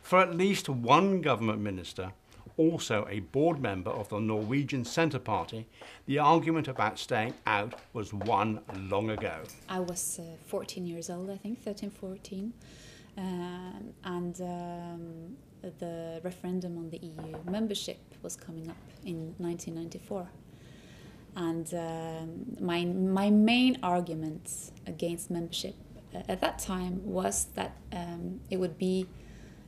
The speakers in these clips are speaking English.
For at least one government minister, also a board member of the Norwegian Centre Party, the argument about staying out was won long ago. I was 14 years old, I think, 13, 14, and the referendum on the EU membership was coming up in 1994. And my main argument against membership at that time was that it would be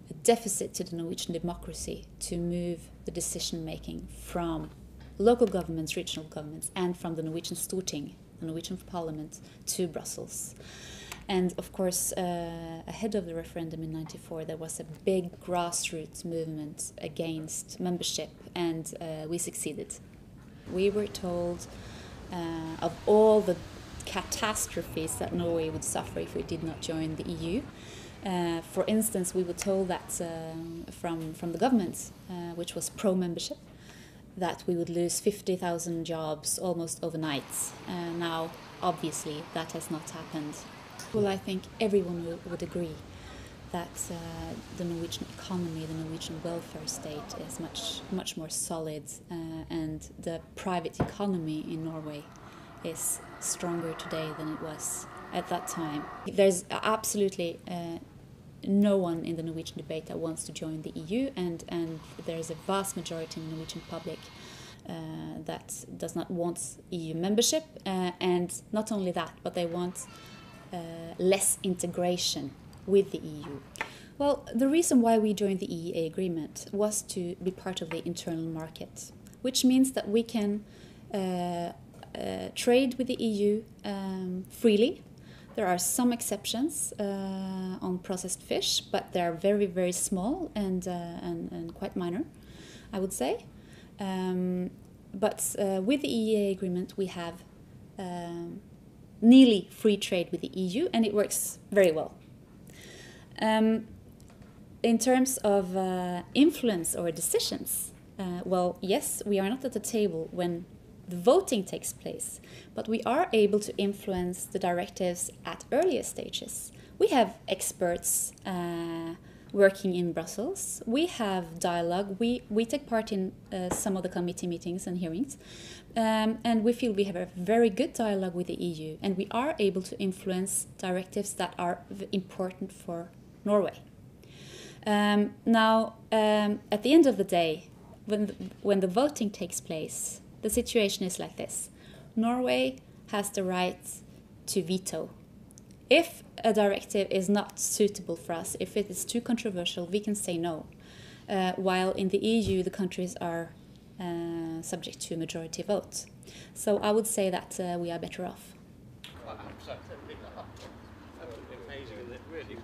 a deficit to the Norwegian democracy to move the decision-making from local governments, regional governments, and from the Norwegian Storting, the Norwegian Parliament, to Brussels. And of course, ahead of the referendum in '94, there was a big grassroots movement against membership, and we succeeded. We were told of all the catastrophes that Norway would suffer if we did not join the EU. For instance, we were told that from the government, which was pro-membership, that we would lose 50,000 jobs almost overnight. Now, obviously, that has not happened. Well, I think everyone would agree that the Norwegian economy, the Norwegian welfare state is much more solid, and the private economy in Norway is stronger today than it was at that time. There's absolutely no one in the Norwegian debate that wants to join the EU, and there's a vast majority in the Norwegian public that does not want EU membership, and not only that, but they want less integration with the EU. Well, the reason why we joined the EEA agreement was to be part of the internal market, which means that we can trade with the EU freely. There are some exceptions on processed fish, but they're very, very small and quite minor, I would say. But with the EEA agreement, we have nearly free trade with the EU, and it works very well. In terms of influence or decisions, well, yes, we are not at the table when the voting takes place, but we are able to influence the directives at earlier stages. We have experts working in Brussels. We have dialogue. We take part in some of the committee meetings and hearings, and we feel we have a very good dialogue with the EU, and we are able to influence directives that are important for Norway. Now, at the end of the day, when the voting takes place, the situation is like this. Norway has the right to veto. If a directive is not suitable for us, if it is too controversial, we can say no. While in the EU, the countries are subject to a majority vote. So I would say that we are better off. Amazing, isn't it? Really.